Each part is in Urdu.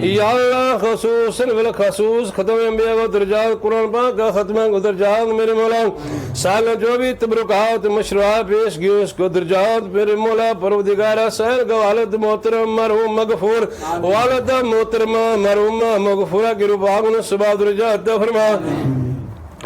یا اللہ خصوصاً بالخصوص ختم انبیاء کو درجات قرآن پاک کا ختمہ کو درجات میرے مولا سال جو بھی تبرکات مشروعات پیش کی اس کو درجات میرے مولا پروردگارہ سائر کا والد محترم مرحوم مغفور والدہ محترمہ مرحومہ مغفورہ کی روپاگ نے صبح درجات فرما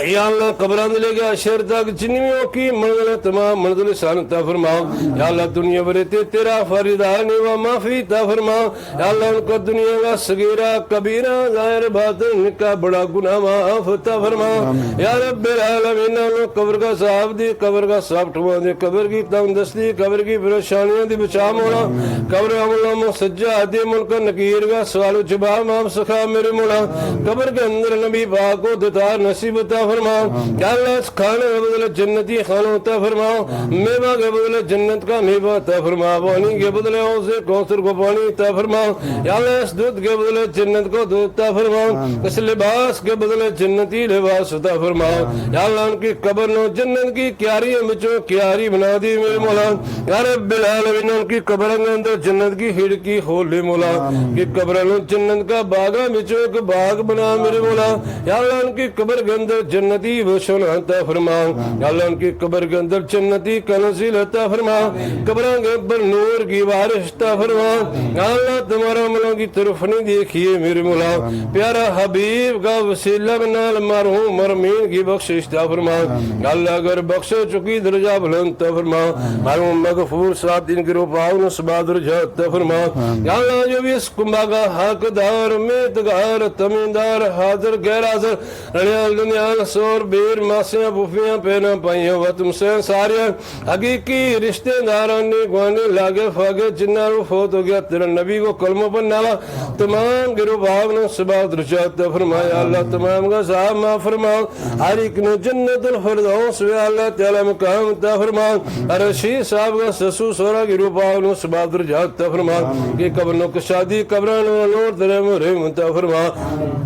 یا اللہ قبران لے گیا شہر تک جنیوں کی منزل تمام منزل سانتا فرماؤ یا اللہ دنیا برتے تیرا فریدانی و معافی تا فرماؤ یا اللہ ان کو دنیا کا صغیرہ کبیرہ ظاہر باطن کا بڑا گناہ معاف تا فرماؤ یا رب العالمین قبر کا صاحب دی قبر کا صاحب ٹھوا دے قبر کی تنگدستی قبر کی پریشانیاں دی بچا مولا قبر عملہ مسجہ دی ملک نکیر کا سوال و جواب مام سکھا میرے مولا قبر کے اندر نبی پاک کو دتار نصیب تا فرماؤ کہ اللہ اس کھانے کے بدلے جنتی کھانا عطا فرماؤ میوہ کے بدلے جنت کا میوہ عطا فرماؤ پانی کے بدلے اوزے کوثر کو پانی عطا فرماؤ یا اللہ اس دودھ کے بدلے جنت کو دودھ عطا فرماؤ اس لباس کے بدلے جنتی لباس عطا فرماؤ یا اللہ ان کی قبر نو جنت کی کیاری بچوں کیاری بنا دی میرے مولا یا رب العالمین ان کی قبر کے اندر جنت کی کھڑکی کھول دے مولا کہ قبر نو جنت کا باغ بچوں ایک باغ بنا میرے مولا یا اللہ ان کی قبر کے اندر جنتی بشن عطا فرماؤ یا اللہ ان کی قبر کے اندر جنتی کنزل عطا فرماؤ قبروں کے اوپر نور کی بارش عطا فرماؤ یا اللہ تمہارا عملوں کی طرف نہیں دیکھیے میرے مولا پیارا حبیب کا وسیلہ بنال مرحوم مرمین کی بخشش عطا فرماؤ یا اللہ اگر بخش چکی درجہ بلند عطا فرماؤ مرحوم مغفور صاحب ان کے روپاؤں نصبہ درجہ عطا فرماؤ یا اللہ جو بھی اس کنبہ کا حقدار امیدگار تمیندار حاضر غیر حاضر رڑیال دنیال سور بیر ماسیاں پوفیاں پینا پائیاں و تم سے ساریاں حقیقی رشتے دارانی گوانے لاغے فاغے جنہ رو فوت ہو گیا تیرا نبی کو کلمہ پر نالا تمام گروہ بھاگ نے صبح درجات فرمایا اللہ تمام کا صاحب ماں فرماؤ ہر ایک نے جنت الفردوس وی اللہ تعالی مقام تا فرماؤ رشید صاحب کا سسو سورا گروہ بھاگ نے صبح درجات فرماؤ کہ قبرنوں کی شادی قبران و نور درم رحم تا فرماؤ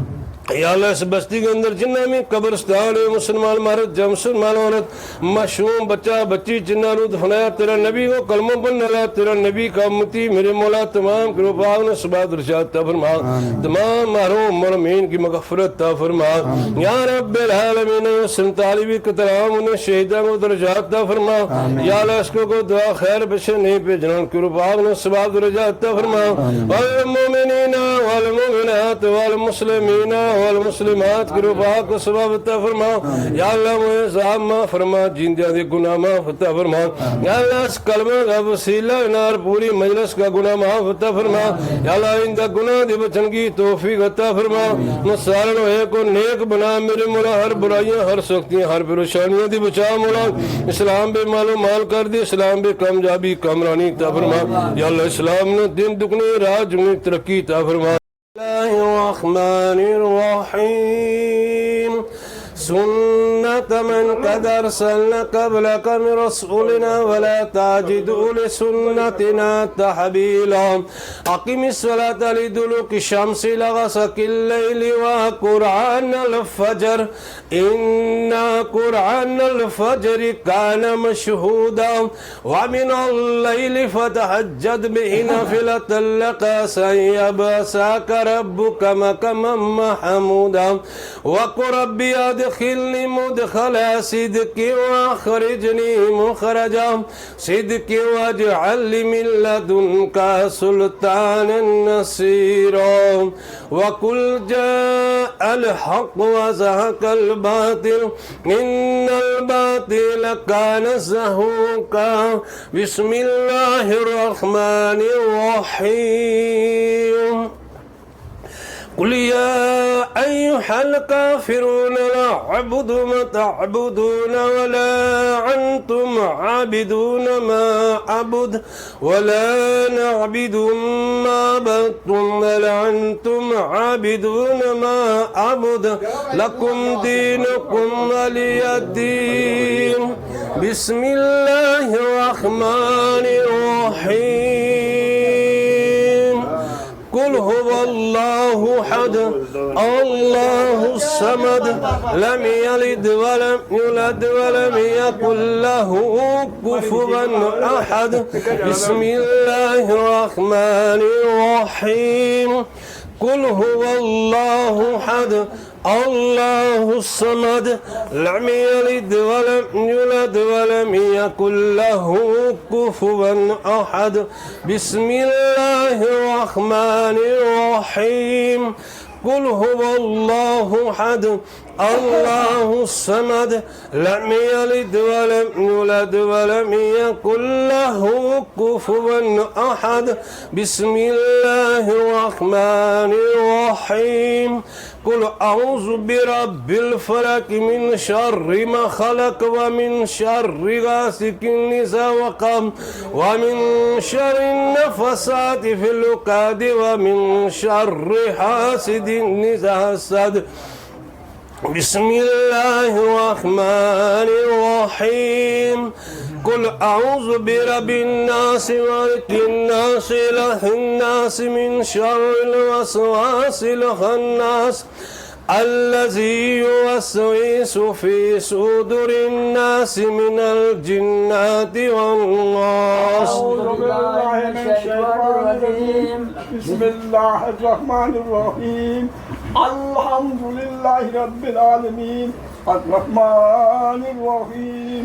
یا اللہ اس بستی کے اندر جنہ میں قبرستان مسلمان مرد جب مسلمان عورت معصوم بچہ بچی جنہ رو دفنایا تیرا نبی کو کلموں پر نلا تیرا نبی کا امتی میرے مولا تمام کے روپاؤں نے صبح درجات تا فرما تمام محروم مرمین کی مغفرت تا فرما یا رب العالمین سنتالیوی کترام انہیں شہیدہ کو درجات تا فرما یا اللہ اس کو دعا خیر بشے نہیں پہ جنان کے روپاؤں نے صبح درجات تا فرما والمومنین والمومنات والمسلمین والمسلمات کی روپاہ کو سبب عطا فرماؤ یا اللہ مجھے صاحب ماں فرما جیندیاں دی گناہ معاف عطا فرماؤ یا اللہ اس کلمہ کا وسیلہ نار پوری مجلس کا گناہ معاف عطا فرماؤ یا اللہ ان کا گناہ دی بچن کی توفیق عطا فرماؤ مسارن ہوئے کو نیک بنا میرے مولا ہر برائیاں ہر سختیاں ہر پریشانیاں دی بچا مولا اسلام بے مال و مال کر دی اسلام بے کامیابی کامرانی عطا فرماؤ یا اللہ اسلام نے دن دگنی رات جگنی ترقی عطا فرماؤ اللہ الرحمن الرحیم سنة من قد أرسلنا قبلك من رسولنا ولا تجد لسنتنا تحويلا أقم الصلاة لدلوك الشمس إلى غسق الليل وقرآن الفجر إن قرآن الفجر كان مشهودا ومن الليل فتهجد به نافلة لك عسى أن يبعثك ربك مقاما محمودا وقل ربي ادخلني مدخل صدق واخرجني مخرج صدق واجعل لي من لدنك سلطانا نصيرا وقل جاء الحق وزهق الباطل إن الباطل كان زهوقا بسم الله الرحمن الرحيم قل يا أيها الكافرون لا أعبد ما تعبدون ولا أنتم عابدون ما أعبد ولا نعبد ما عبدتم ولا أنتم عابدون ما أعبد لكم دينكم ولي الدين بسم الله الرحمن الرحيم قل هو الله أحد الله الصمد لم يلد ولم يولد ولم يكن له كفوا أحد بسم الله الرحمن الرحيم قل هو الله أحد الله الصمد لم يلد ولم يولد ولم يكن له كفوا أحد بسم الله الرحمن الرحيم قل هو الله أحد الله الصمد لم يلد ولم يولد ولم يكن له كفوا أحد بسم الله الرحمن الرحيم قل أعوذ برب الفلق من شر ما خلق ومن شر غاسق إذا وقب ومن شر النفثات في العقد ومن شر حاسد إذا حسد بسم الله الرحمن الرحيم قل أعوذ برب الناس ملك الناس إله الناس من شر الوسواس الخناس الذي يوسوس في صدور الناس من الجنة والناس أعوذ بالله من الشيطان الرجيم بسم الله الرحمن الرحيم الحمد لله رب العالمين الرحمن الرحيم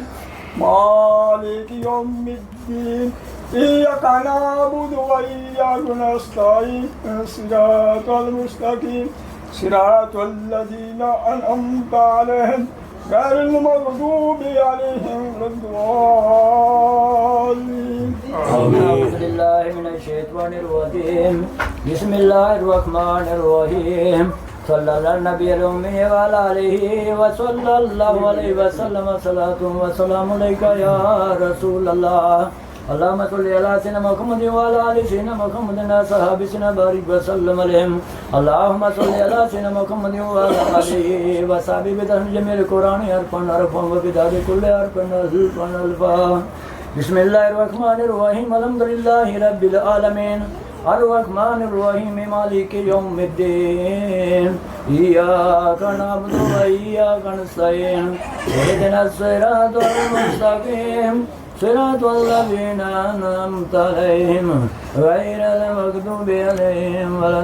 مالك يوم الدين إياك نعبد وإياك نستعين صراط المستقيم صراط الذين أنعمت عليهم غير المغضوب عليهم ولا الضالين. أعوذ بالله من الشيطان الرجيم بسم الله الرحمن الرحيم صلى الله النبي الأمي وعلى آله وصلى الله عليه وسلم صلاة وسلام عليك يا رسول الله اللهم صل على سيدنا محمد وعلى آل سيدنا محمد وصحبه سيدنا بارك وسلم عليهم اللهم صل على سيدنا محمد وعلى آله وصحبه بدر جميع القرآن حرفا حرفا وبدار كل حرف ألفا ألفا بسم الله الرحمن الرحيم الحمد لله رب العالمين الرحمن الرحيم مالك يوم الدين إياك نعبد وإياك نستعين اهدنا الصراط المستقيم صراط الذين أنعمت عليهم غير المغضوب عليهم ولا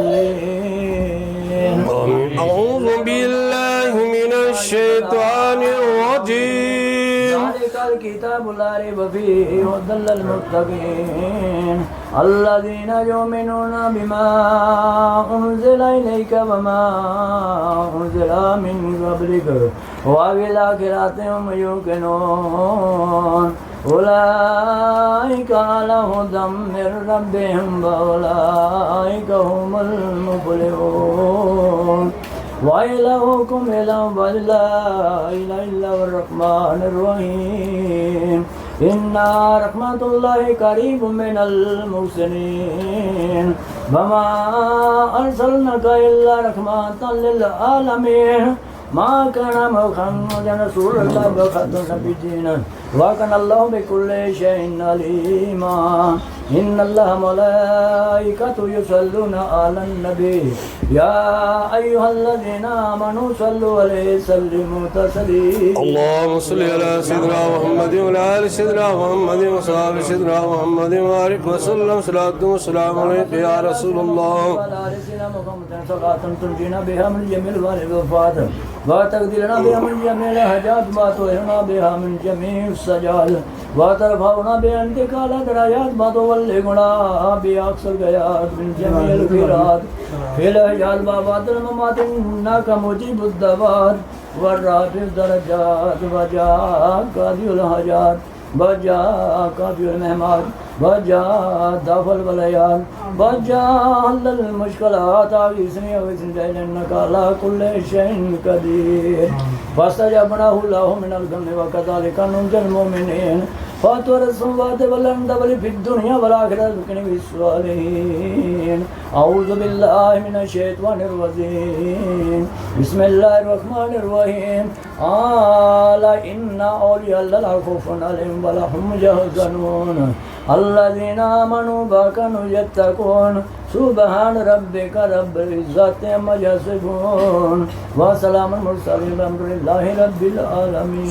الضالين. أعوذ بالله من الشيطان الرجيم ذلك الكتاب لا ريب فيه هدى للمتقين الذين يؤمنون بما أنزل إليك وما أنزل من قبلك وبالآخرة هم يوقنون أولئك على هدى من ربهم وأولئك هم المفلحون وإلهكم إله لا إله إلا هو الرحمن الرحيم إن رحمة الله قريب من المحسنين وما أرسلناك إلا رحمة للعالمين ما كان محمدا رسول الله وخاتم النبيين وكان الله بكل شيء عليما إن الله ملائكته يصلون على النبي يا أيها الذين آمنوا صلوا عليه وسلموا تسليما اللهم صل على سيدنا محمد وعلى آل سيدنا محمد وصحبه سيدنا محمد وبارك وسلم صلاة وسلام عليك يا رسول الله وعلى آل سيدنا محمد صلاة تنجينا بها من جميع الوفات وتقدرنا بها من جميع الحاجات وتطهرنا بها من جميع السجاد وترفعنا بأنتك على درجات وتبلغنا بأقصى الغايات من جميع الخيرات في الحياة والممات الممات إنك مجيب الدعوات والرافع الدرجات وجاء قاضي الحاجات وجاء قاضي المهمات وجاء دافع البليات وجاء حل المشكلات أغيثني أغيثني إنك على كل شيء قدير فاستجبناه له من الغم وكذلك ننجي المؤمنين فاتور السماوات والأرض في الدنيا والآخرة بكن الصالحين أعوذ بالله من الشيطان الرجيم بسم الله الرحمن الرحيم ألا إن أولياء الله لا خوف عليهم ولا هم يحزنون الذين آمنوا وكانوا يتقون سبحان ربك رب العزة عما يصفون وسلام المرسلين والحمد لله رب العالمين.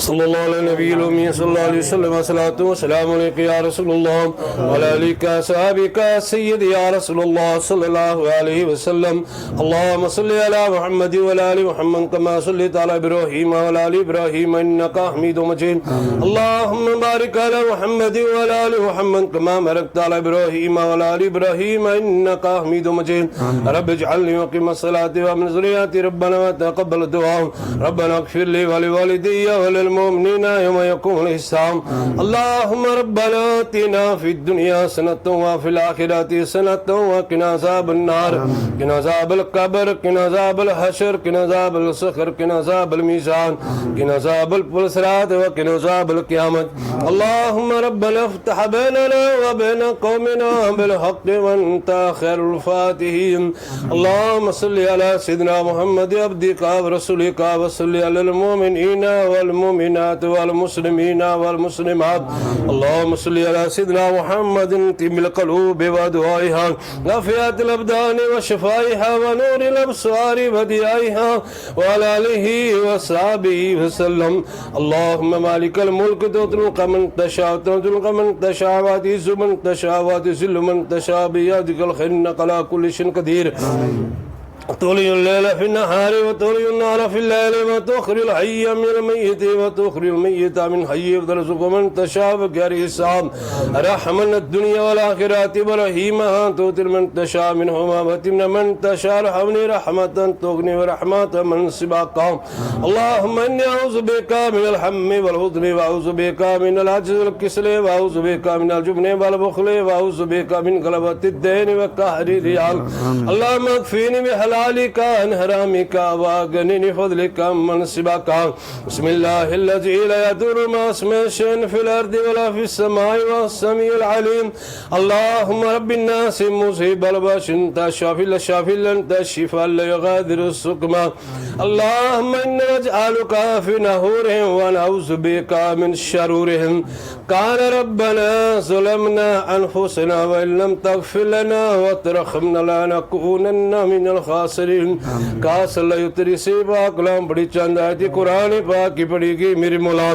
صلی اللہ علیہ نبی الأمی صلی اللہ علیہ وسلم والصلاة والسلام علیکہ یا رسول اللہ وعلی آلک صحابک سید یا رسول اللہ صلی اللہ علیہ وسلم اللہم صلی علی محمد وعلی آل محمد کما صلیت علی ابراہیم وعلی آل ابراہیم انکا حمید مجید اللہم بارک علی محمد وعلی آل محمد کما بارکت علی ابراہیم وعلی آل ابراہیم انکا حمید مجید رب اجعلنی مقیم الصلاة ومن ذریتی ربنا وتقبل الدعاء ربنا اغفر لی ولوالدی وللمؤمنین یوم یقوم الحساب اللہم ربنا آتنا فی الدنیا حسنۃ وفی الآخرۃ حسنۃ وقنا عذاب النار قنا عذاب القبر قنا عذاب الحشر قنا عذاب الصخر قنا عذاب الميزان قنا عذاب الصراط وقنا عذاب القيامة اللهم ربنا افتح بيننا وبين قومنا بالحق وانت خير الفاتحين اللهم صل على سيدنا محمد عبدك ورسولك وصل على المؤمنين والمؤمنات والمسلمين والمسلمات اللهم صل على سيدنا محمد طب القلوب ودوائها وعافية الأبدان وشفائها ونور الأبصار وضيائها وعلى آله وصحبه وسلم اللهم مالك الملك تؤتي الملك من تشاء وتنزع الملك من تشاء وتعز من تشاء وتذل من تشاء بيدك الخير إنك على كل شيء قدير تولي الليل في النهار وتولي النهار في الليل وتخرج الحي من الميت وتخرج الميت من حي وترزق من تشاء بغير حساب رحمن الدنيا والآخرة ورحيمها تؤتي من تشاء منهما وتمنع من تشاء ارحمني رحمة تغني ورحمة من سواك اللهم إني أعوذ بك من الهم والحزن وأعوذ بك من العجز والكسل وأعوذ بك من الجبن والبخل وأعوذ بك من غلبة الدين وقهر الرجال اللهم اكفيني بحلالك عن حرامك واغنني بفضلك عمن سواك بسم الله الذي لا يضر مع اسمه شيء في الأرض ولا في السماء والسميع العليم اللهم رب الناس مصيب الباس انت الشافي انت الشفاء لا يغادر سقما اللهم إنا نجعلك في نهورهم ونعوذ بك من شرورهم قال ربنا ظلمنا أنفسنا وإن لم تغفر لنا وترحمنا لنكونن من الخاسرين کاش اللہ اتری سے کلام بڑی چند آیتی قرآن پاک کی پڑھی گئی میری مولا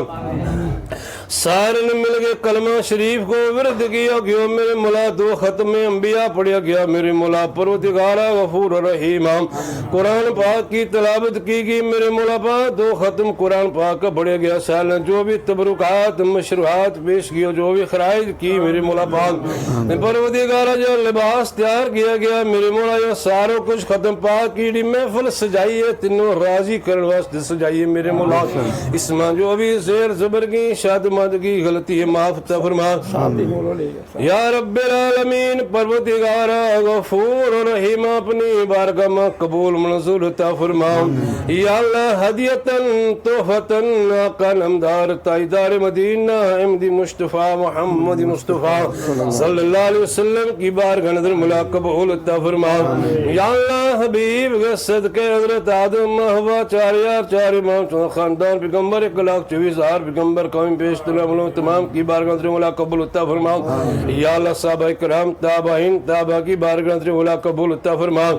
سارے نے مل گئے کلمہ شریف کو ورد کیا گیا میرے مولا دو ختم انبیاء پڑھیا گیا میرے مولا پروردگارا غفور رحیم قرآن پاک کی تلاوت کی گئی میرے مولا پاک دو ختم قرآن پاک کا پڑھیا گیا سالن جو بھی تبرکات مشروعات پیش کیا جو بھی خرائط کی میرے مولا پاک پروردگارا جو لباس تیار کیا گیا میرے مولا جو ساروں کچھ ختم پاک کی محفل سجائیے تینوں راضی کرنے واسطے سجائیے میرے مولا اس میں جو بھی زیر زبر کی شاد کی غلطی معاف فرما یا رب العالمین پروردگارا غفور رحیم اپنی بارگاہ میں قبول منظور عطا فرما یا اللہ ہدیتاً تحفتاً آقا نمدار تائیدار مدینہ احمدی مصطفیٰ محمد مصطفیٰ صلی اللہ علیہ وسلم کی بارگاہ نظر ملا قبول عطا فرما یا اللہ حبیب کے صدقے حضرت آدم حوا 4 امام خاندان پیغمبر 1,24,000 پیغمبر قوم پیش تمام کی بارگاہ نظر مولا قبول عطا فرما یا اللہ صحابہ کرام تابعین تابع کی بارگاہ نظر مولا قبول عطا فرما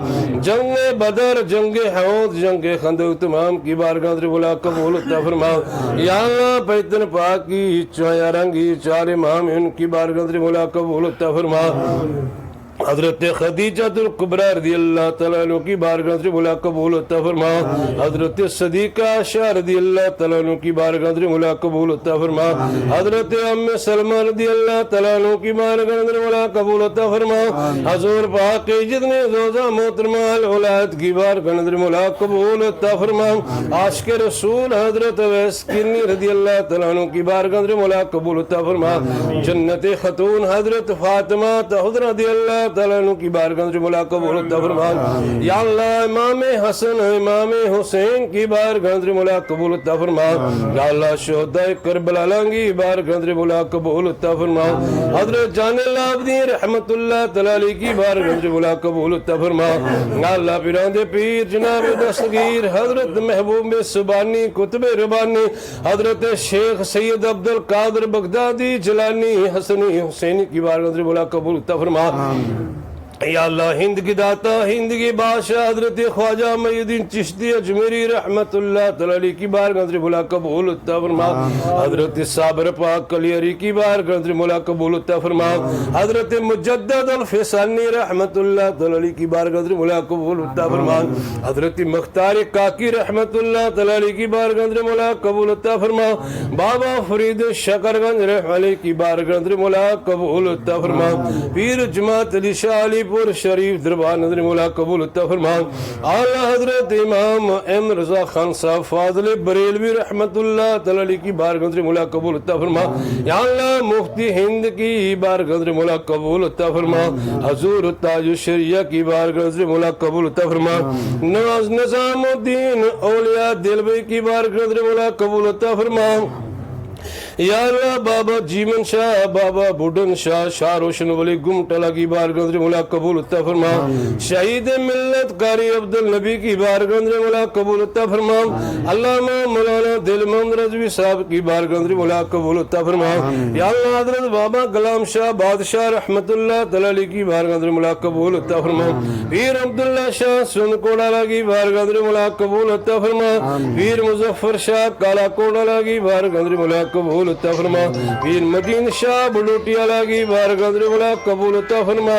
جنگ بدر جنگ حوض جنگ خندق تمام کی بارگاہ نظر مولا قبول عطا فرما یا اللہ پیتن پاک کی چایا رنگی 4 امام ان کی بارگاہ نظر مولا قبول عطا فرما حضرت خدیجہ الکبریٰ رضی اللہ تعالیٰ عنہ کی بارگاہ سے مولا قبول عطا فرما حضرت صدیقہ عائشہ رضی اللہ تعالیٰ عنہ کی بارگاہ سے مولا قبول عطا فرما حضرت ام سلمہ رضی اللہ تعالیٰ عنہ کی بارگاہ سے مولا قبول عطا فرما حضور پاک کی جتنے زوجہ محترمہ اولاد کی بارگاہ سے مولا قبول عطا فرما عاشق رسول حضرت اویس قرنی رضی اللہ تعالیٰ عنہ کی بارگاہ سے مولا قبول عطا فرما جنت خاتون حضرت فاطمہ طہرہ رضی اللہ تعالیٰ عنہ کی بارگاہ سے مولا قبول عطا فرما یا اللہ امام حسن امام حسین کی بارگاہ سے مولا قبول عطا فرما یا اللہ شہداء کربلا کی بارگاہ سے مولا قبول عطا فرما حضرت جان العابدین رحمت اللہ تعالی کی بارگاہ سے مولا قبول عطا فرما یا اللہ پیران دے پیر جناب دستگیر حضرت محبوب سبانی قطب ربانی حضرت شیخ سید عبد القادر بغدادی جلانی حسنی حسینی کی بارگاہ سے مولا قبول عطا فرما یا اللہ ہند کی داتا ہند کی بادشاہ حضرت خواجہ معین الدین چشتی اجمیری رحمت اللہ تعالی علیہ کی بارگاہ اندر مولا قبول عطا فرما حضرت صابر پاک کلیری کی بارگاہ اندر مولا قبول عطا فرما حضرت مجدد الفیصانی رحمت اللہ تعالی علیہ کی بارگاہ اندر مولا قبول عطا فرما حضرت مختار کاکی رحمت اللہ تعالی علیہ کی بارگاہ اندر مولا قبول عطا فرما بابا فرید شکرگنج رحمت علیہ کی بارگاہ اندر مولا قبول عطا فرما پیر جماعت علی شاہ علی پور شریف دربار نظر مولا قبول عطا فرما اعلی حضرت امام ایم رضا خان صاحب فاضل بریلوی رحمت اللہ تعالی علیہ کی بارگاہ نظر مولا قبول عطا فرما یا اللہ مفتی ہند کی بارگاہ نظر مولا قبول عطا فرما حضور تاج الشریعہ کی بارگاہ نظر مولا قبول عطا فرما نواز نظام الدین اولیاء دلوی کی بارگاہ نظر مولا قبول عطا فرما یا اللہ بابا جیمن شاہ بابا بوڈن شاہ شاہ روشن ولی گمٹلا کی بارگاہ اندر مولا قبول عطا فرما شہید ملت قاری عبدالنبی کی بارگاہ اندر مولا قبول عطا فرما علامہ مولانا دل محمد رضوی صاحب کی بارگاہ اندر مولا قبول عطا فرما یا اللہ حضرت بابا غلام شاہ بادشاہ رحمت اللہ تعالی علیہ کی بارگاہ اندر مولا قبول عطا فرما پیر عبداللہ شاہ سن کوڑالا کی بارگاہ اندر مولا قبول عطا فرما پیر مظفر شاہ کالا کوڑالا کی بارگاہ اندر مولا قبول عطا فرما پیر مدین شاہ بلوٹیالہ کی بارگاہ اندر مولا قبول عطا فرما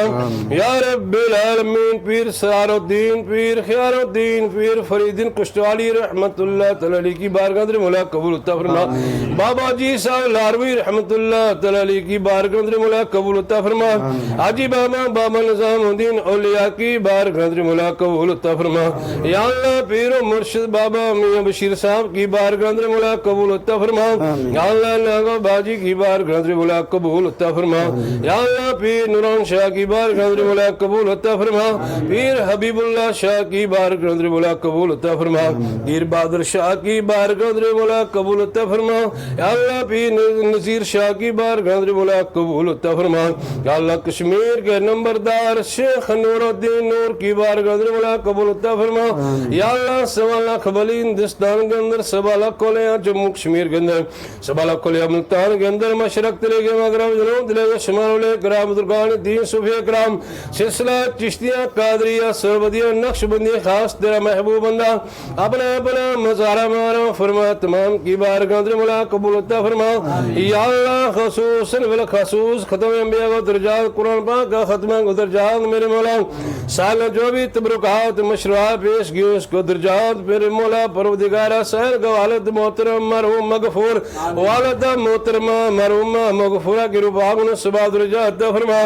یا رب العالمین پیر سرار الدین پیر خیار الدین پیر فریدین کشتوالی رحمت اللہ تعالی علیہ کی بارگاہ اندر مولا قبول عطا فرما بابا جی صاحب لاروی رحمت اللہ تعالی علیہ کی بارگاہ اندر مولا قبول عطا فرما حاجی بابا نظام الدین اولیاء کی بارگاہ اندر مولا قبول عطا فرما یا اللہ پیر و مرشد بابا میاں بشیر صاحب کی بارگاہ اندر مولا قبول عطا فرما یا اللہ ناگا باجی کی بارگاہ اندر مولا قبول عطا فرما یا اللہ پیر نوران شاہ کی بارگاہ اندر مولا قبول عطا فرما پیر حبیب اللہ شاہ کی بارگاہ اندر مولا قبول عطا فرما پیر بہادر شاہ کی بارگاہ اندر مولا قبول عطا فرما یا اللہ پیر نذیر شاہ کی بارگاہ اندر مولا قبول عطا فرما یا اللہ کشمیر کے نمبردار شیخ نور الدین نور کی بارگاہ اندر مولا قبول عطا فرما یا اللہ 1.25 لاکھ ولی ہندوستان کے اندر 1.25 لاکھ کولیاں جموں کشمیر کے اندر 1.25 لاکھ کولیاں ملتان کے اندر مشرق تلے کے مغرب جنوب تلے کے شمال والے کرام درگان دین صوفیہ کرام سلسلہ چشتیاں قادریہ سربدیہ نقش بندی خاص تیرا محبوب بندہ اپنا اپنا مزارہ مارا فرما تمام کی بارگاہ اندر مولا قبول عطا فرما یا اللہ خصوصاً بالخصوص ختم انبیاء و درجات قرآن پاک کا ختمہ کو درجات میرے مولا سال جو بھی تبرکات مشروعات پیش کی اس کو درجات میرے مولا پروردگارہ سائر کا والد محترم مرحوم مغفور والدہ محترمہ مرحومہ مغفورہ کی روح نے سبا درجات عطا فرما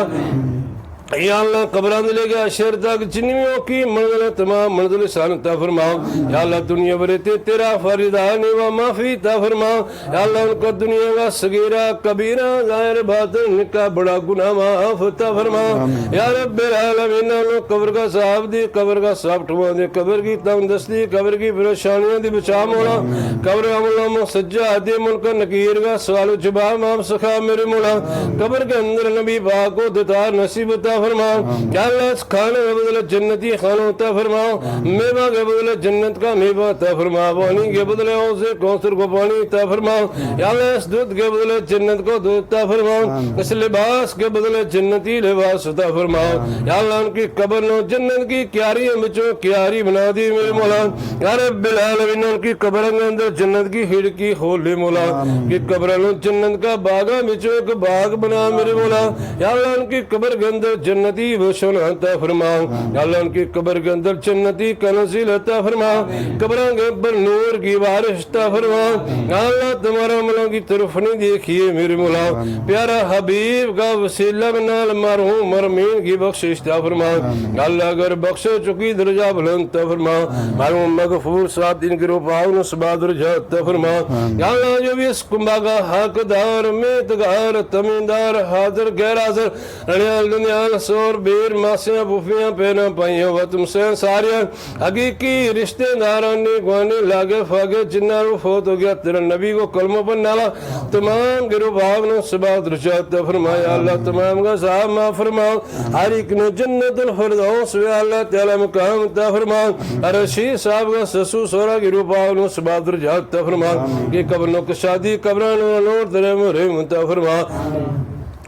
یا اللہ قبران لے گیا شہر تک جنیوں کی منزل تمام منزل سان عطا فرماؤ یا اللہ دنیا برتے تیرا فریدان و معافی عطا فرماؤ یا اللہ ان کو دنیا کا صغیرہ کبیرہ ظاہر باطن کا بڑا گناہ معاف عطا فرماؤ یا رب العالمین قبر کا صاحب دی قبر کا صاحب ٹھوا دے قبر کی تنگدستی قبر کی پریشانیاں دی بچا مولا قبر عملہ مسجع دی ملک نکیر کا سوال و جواب مام سکھا میرے مولا قبر کے اندر نبی پاک کو دتار نصیب عطا فرماؤ یا اللہ اس کھانے کے بدلے جنتی کھانا عطا فرماؤ میوہ کے بدلے جنت کا میوہ عطا فرماؤ پانی کے بدلے اوزے کوثر کو پانی عطا فرماؤ یا اللہ اس دودھ کے بدلے جنت کو دودھ عطا فرماؤ اس لباس کے بدلے جنتی لباس عطا فرماؤ یا اللہ ان کی قبر نو جنت کی کیاری بچوں کیاری بنا دی میرے مولا یا رب العالمین ان کی قبر کے اندر جنت کی کھڑکی کھول لی مولا کہ قبر نو جنت کا باغ بچوں ایک باغ بنا میرے مولا یا اللہ ان کی قبر کے اندر جنتی بشن عطا فرماؤ یا اللہ ان کی قبر کے اندر جنتی کنزل عطا فرماؤ قبروں کے اوپر نور کی بارش عطا فرماؤ یا اللہ تمہارا عملوں کی طرف نہیں دیکھیے میرے مولا پیارا حبیب کا وسیلہ بنال مرحوم مرمین کی بخشش عطا فرماؤ یا اللہ اگر بخش چکی درجہ بلند عطا فرماؤ مرحوم مغفور صاحب ان کے روپاؤں نے سبا درجہ عطا فرماؤ یا اللہ جو بھی اس کنبہ کا حقدار میتگار تمیندار حاضر غیر حاضر رنیال دنیال سور بیر ماسیاں بوفیاں پینا پائیوں و تم سے ساریاں حقیقی رشتے دارانی گوانے لاغے فاغے جنہ رو فوت ہو گیا تیرا نبی کو کلمہ پر نالا تمام گروہ بھاگ نے سبات رجات فرمایا اللہ تمام کا صاحب ماں فرماؤ ہر ایک نے جنت الفردوس وی اللہ تعالی مقام عطا فرماؤ رشید صاحب کا سسو سورا گروہ بھاگ نے سبات رجات فرماؤ کہ قبرنوں کی شادی قبرانوں نور درم رحم عطا فرماؤ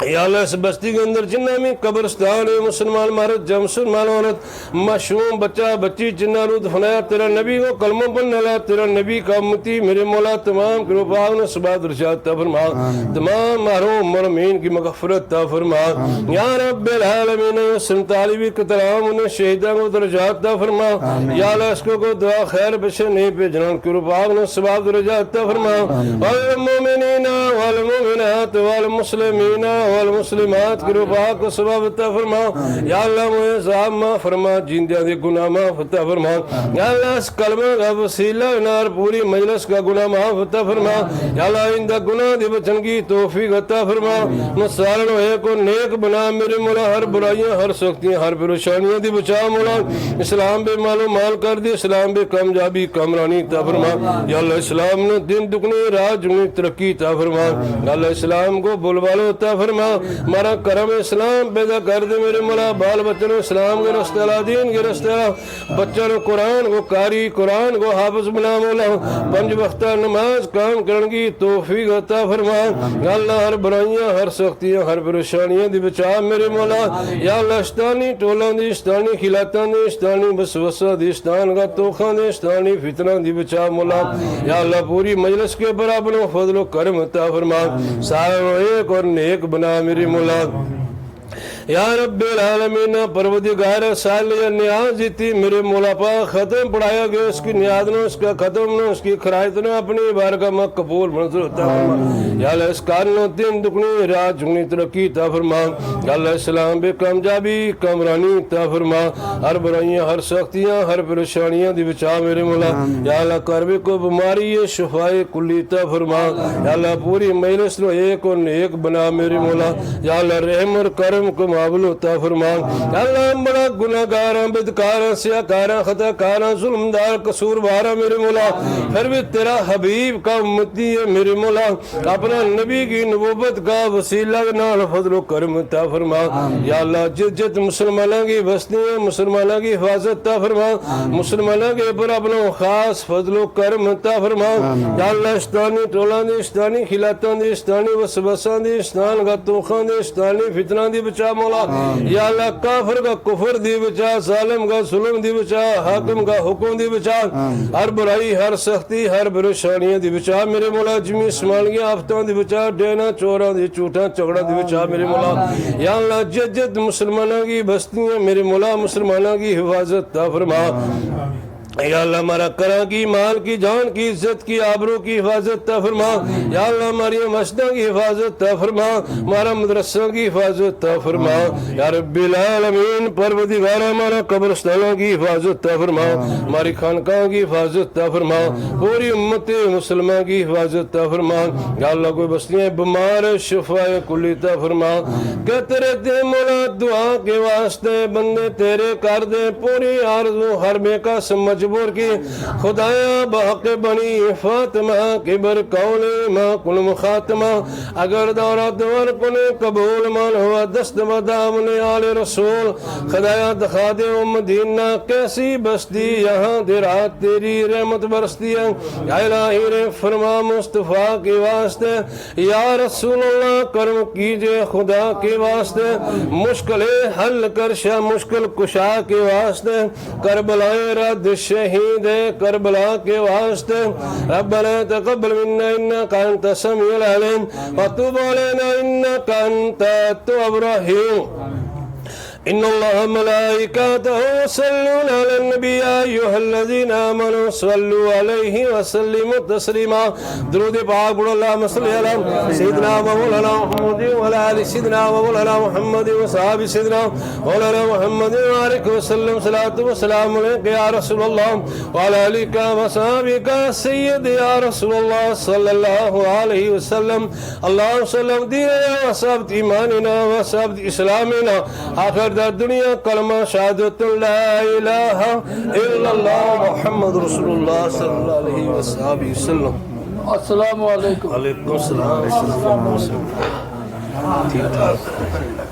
یا اللہ اس بستی کے اندر جنہ میں قبرستان ہے مسلمان مرد جب مسلمان عورت معصوم بچہ بچی جنہ رود فنایا تیرا نبی کو کلموں پر نلا تیرا نبی کا امتی میرے مولا تمام کے رفاق نے سبات رشاد تا فرما تمام محروم مرمین کی مغفرت تا فرما یا رب العالمین وسلم طالبی کترام انہیں شہیدہ کو درجات تا فرما یا اللہ اس کو دعا خیر بشر نہیں پہ جنان کے رفاق نے سبات رشاد تا فرما والمومنین والمومنات والمسلمین والمسلمات کی رفاق کو سبب عطا فرما یا اللہ مجھے صاحب ماں فرما جیندیاں دی گناہ معاف عطا فرما یا اللہ اس کلمہ کا وسیلہ نار پوری مجلس کا گناہ معاف عطا فرما یا اللہ اندہ گناہ دی بچن کی توفیق عطا فرما نصارن ہوئے کو نیک بنا میرے مولا ہر برائیاں ہر سختیاں ہر پریشانیاں دی بچا مولا اسلام بے مال و مال کر دی اسلام بے کامیابی کامرانی عطا فرما یا اللہ اسلام نے دن دگنی رات جگنی ترقی عطا فرما یا اللہ اسلام کو بلوالو عطا فرما مارا کرم اسلام پیدا کر دے میرے مولا بال بچوں اسلام کے رستے لا دین کے رستے لا بچوں قرآن کو قاری قرآن کو حافظ بنا مولا پنج وقتہ نماز کام کرن کی توفیق عطا فرما یا اللہ ہر برائیاں ہر سختیاں ہر پریشانیاں دی بچا میرے مولا یا اللہ اشتانی ٹولان دی اشتانی خلاتان دی اشتانی بسوسہ دی اشتان کا توخان دی اشتانی فتنہ دی بچا مولا یا اللہ پوری مجلس کے برابر فضل و کرم عطا فرما سارا ایک اور نیک بنا میری مولا یا رب العالمین پروردگار سالیہ نیاز دیتی میرے مولا پاک ختم پڑھایا گیا اس کی نیاز نے اس کا ختم نے اس کی خرائط نے اپنی بارگاہ میں قبول منظور عطا فرما یا اللہ اس کارنوں دن دگنی رات جگنی ترقی عطا فرما یا اللہ اسلام بے کامیابی کامرانی عطا فرما ہر برائیاں ہر سختیاں ہر پریشانیاں دی بچا میرے مولا یا اللہ کربے کو بیماری شفائے کلی عطا فرما یا اللہ پوری مجلس نو ایک اور نیک بنا میرے مولا یا اللہ رحم اور کرم کو معامل عطا فرما یا اللہ بڑا گناہگاراں بدکاراں سیاکاراں خطاکاراں ظلمدار قصوروارا میرے مولا پھر بھی تیرا حبیب کا امتی ہے میرے مولا اپنا نبی کی نبوت کا وسیلہ نال فضل و کرم عطا فرما یا اللہ جت جت مسلمانوں کی بستی ہے مسلمانوں کی حفاظت عطا فرما مسلمانوں کے پر اپنا خاص فضل و کرم عطا فرما یا اللہ اشتانی ٹولان دی اشتانی خلاتان دی اشتانی وسوسان دی اشتان کا توخان دی اشتانی فتنہ دی بچا مولا یا اللہ کافر کا کفر دی بچا ظالم کا ظلم دی بچا حاکم کا حکم دی بچا ہر برائی ہر سختی ہر پریشانیاں دی بچا میرے مولا جمی اسمالیاں آفتاں دی بچا ڈینا چوراں دی چوٹاں چگڑا دی بچا میرے مولا یا اللہ جد جد مسلمانوں کی بستیاں میرے مولا مسلمانوں کی حفاظت عطا فرما یا اللہ ہمارا کرا کی مال کی جان کی عزت کی آبرو کی حفاظت عطا فرما یا اللہ ہماری مسجدوں کی حفاظت عطا فرما ہمارا مدرسوں کی حفاظت عطا فرما یا رب العالمین پروردگار ہمارا قبرستانوں کی حفاظت عطا فرما ہماری خانقاہوں کی حفاظت عطا فرما پوری امت مسلمہ کی حفاظت عطا فرما یا اللہ کوئی بستیاں بیمار شفا کلی عطا فرما کہتے رہتے ہیں مولا دعا کے واسطے بندے تیرے کر دے پوری آرزو ہر بے کا سمجھ مجبور کی خدایا بحق بنی فاطمہ کبر قول ما کن مخاتمہ اگر دورہ دور کنے قبول مان ہوا دست بدامن آل رسول خدایا دکھا دے مدینہ کیسی بستی یہاں درات تیری رحمت برستی ہے یا الہی رے فرما مصطفیٰ کے واسطے یا رسول اللہ کرم کیجئے خدا کے واسطے مشکل حل کر شاہ مشکل کشا کے واسطے کربلا رد شہید کربلا کے واسطے ربنا تقبل منا انك انت السميع العليم وتب علينا انك انت التواب الرحيم ان الله ملائكته يصلون على النبي يا ايها الذين امنوا صلوا عليه وسلموا تسليما درود پاک پڑھو اللهم صل على سيدنا مولانا محمد وعلى ال سيدنا مولانا محمد وصحابه سيدنا مولانا محمد وبارك وسلم صلاة وسلام عليك يا رسول الله وعلى آلك وصحبك سيد يا رسول الله صلى الله عليه وسلم اللهم صل ديننا وثبت ایماننا وثبت اسلامنا آخر در دنیا کلمہ شہادت لا الہ الا اللہ محمد رسول اللہ صلی اللہ علیہ وسلم السلام علیکم علیکم السلام ٹھیک ٹھاک